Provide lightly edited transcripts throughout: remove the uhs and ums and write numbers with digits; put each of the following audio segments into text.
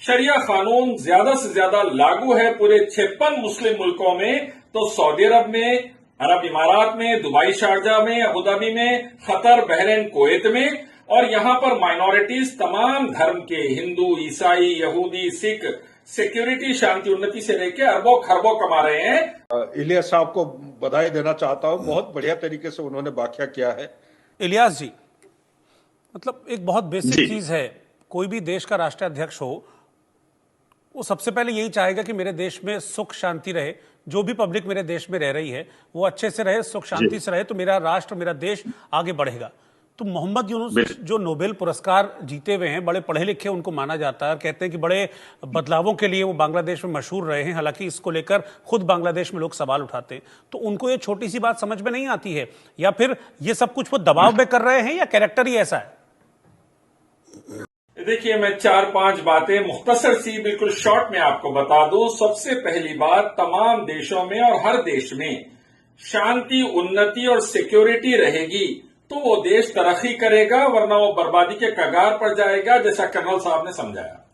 शरिया कानून ज्यादा से ज्यादा लागू है पूरे 56 मुस्लिम मुल्कों में, तो सऊदी अरब में, अरब इमारात में, दुबई शारजा में, अबुधाबी में, कतर, बहरीन, कुवैत में, और यहां पर माइनॉरिटीज तमाम धर्म के हिंदू, ईसाई, यहूदी, सिख सिक्योरिटी, शांति, उन्नति से लेकर अरबों खरबों कमा रहे हैं। इलियास साहब को बधाई देना चाहता हूं, बहुत बढ़िया तरीके से उन्होंने व्याख्या किया है। इलियास जी, मतलब एक बहुत बेसिक चीज है, कोई भी देश का राष्ट्राध्यक्ष हो वो सबसे पहले यही चाहेगा कि मेरे देश में सुख शांति रहे, जो भी पब्लिक मेरे देश में रह रही है वो अच्छे से रहे, सुख शांति से रहे, तो मेरा राष्ट्र, मेरा देश आगे बढ़ेगा। तो मोहम्मद यूनुस जो नोबेल पुरस्कार जीते हुए हैं, बड़े पढ़े लिखे उनको माना जाता है, कहते हैं कि बड़े बदलावों के लिए वो बांग्लादेश में मशहूर रहे हैं, हालांकि इसको लेकर खुद बांग्लादेश में लोग सवाल उठाते हैं। तो उनको ये छोटी सी बात समझ में नहीं आती है, या फिर ये सब कुछ वो दबाव में कर रहे हैं, या कैरेक्टर ही ऐसा है? देखिए, मैं 4-5 बातें मुख्तसर सी बिल्कुल शॉर्ट में आपको बता दूं। सबसे पहली बात, तमाम देशों में और हर देश में शांति, उन्नति और सिक्योरिटी रहेगी तो वो देश तरक्की करेगा, वरना वो बर्बादी के कगार पर जाएगा, जैसा कर्नल साहब ने समझाया।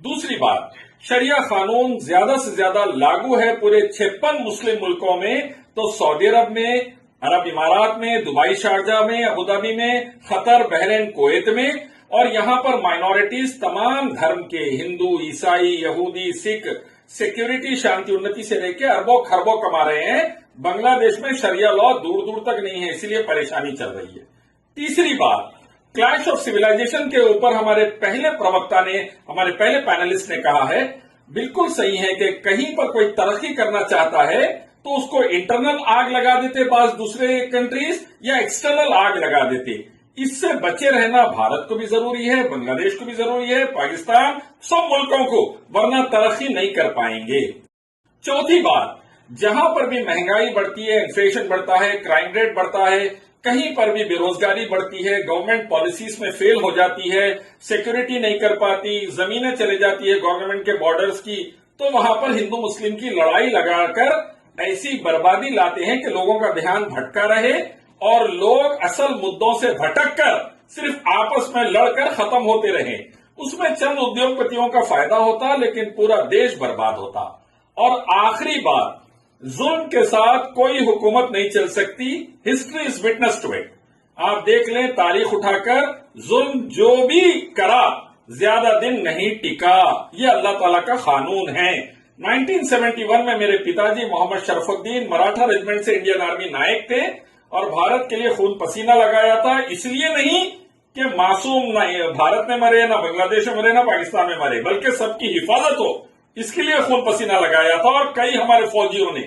दूसरी बात, शरिया कानून ज्यादा से ज्यादा लागू है पूरे 56 मुस्लिम मुल्कों में, तो सऊदी अरब में, अरब इमारात में, दुबई शारजा में, अबुधाबी में, कतर, बहरीन, कुवैत में, और यहां पर माइनॉरिटीज तमाम धर्म के हिंदू, ईसाई, यहूदी, सिख सिक्योरिटी, शांति, उन्नति से लेकर अरबों खरबों कमा रहे हैं। बांग्लादेश में शरिया लॉ दूर दूर तक नहीं है, इसलिए परेशानी चल रही है। तीसरी बात, क्लैश ऑफ सिविलाइजेशन के ऊपर हमारे पहले प्रवक्ता ने, हमारे पहले पैनलिस्ट ने कहा है, बिल्कुल सही है कि कहीं पर कोई तरक्की करना चाहता है तो उसको इंटरनल आग लगा देते बाज दूसरे कंट्रीज, या एक्सटर्नल आग लगा देते। इससे बचे रहना भारत को भी जरूरी है, बांग्लादेश को भी जरूरी है, पाकिस्तान, सब मुल्कों को, वरना तरक्की नहीं कर पाएंगे। चौथी बात, जहां पर भी महंगाई बढ़ती है, इन्फ्लेशन बढ़ता है, क्राइम रेट बढ़ता है, कहीं पर भी बेरोजगारी बढ़ती है, गवर्नमेंट पॉलिसीज में फेल हो जाती है, सिक्योरिटी नहीं कर पाती, जमीनें चले जाती है गवर्नमेंट के बॉर्डर्स की, तो वहां पर हिंदू मुस्लिम की लड़ाई लगाकर ऐसी बर्बादी लाते हैं कि लोगों का ध्यान भटका रहे और लोग असल मुद्दों से भटककर सिर्फ आपस में लड़कर खत्म होते रहे। उसमें चंद उद्योगपतियों का फायदा होता, लेकिन पूरा देश बर्बाद होता। और आखिरी बात, जुल्म के साथ कोई हुकूमत नहीं चल सकती। History is witness to it. आप देख लें, तारीख उठाकर, जुल्म जो भी करा ज्यादा दिन नहीं टिका। ये अल्लाह ताला का कानून है। 1971 में मेरे पिताजी मोहम्मद शरफुद्दीन मराठा रेजिमेंट से इंडियन आर्मी नायक थे और भारत के लिए खून पसीना लगाया था, इसलिए नहीं कि मासूम ना भारत में मरे, ना बांग्लादेश में मरे, ना पाकिस्तान में मरे, बल्कि सबकी हिफाजत हो, इसके लिए खून पसीना लगाया था। और कई हमारे फौजियों ने,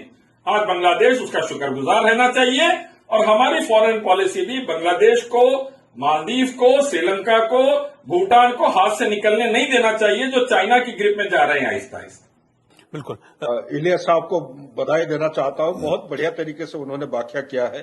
आज बांग्लादेश उसका शुक्रगुजार रहना चाहिए। और हमारी फॉरेन पॉलिसी भी बांग्लादेश को, मालदीव को, श्रीलंका को, भूटान को हाथ से निकलने नहीं देना चाहिए, जो चाइना की ग्रिप में जा रहे हैं आहिस्ता आहिस्ता। बिल्कुल। इलियास साहब को बधाई देना चाहता हूं, बहुत बढ़िया तरीके से उन्होंने व्याख्या किया है।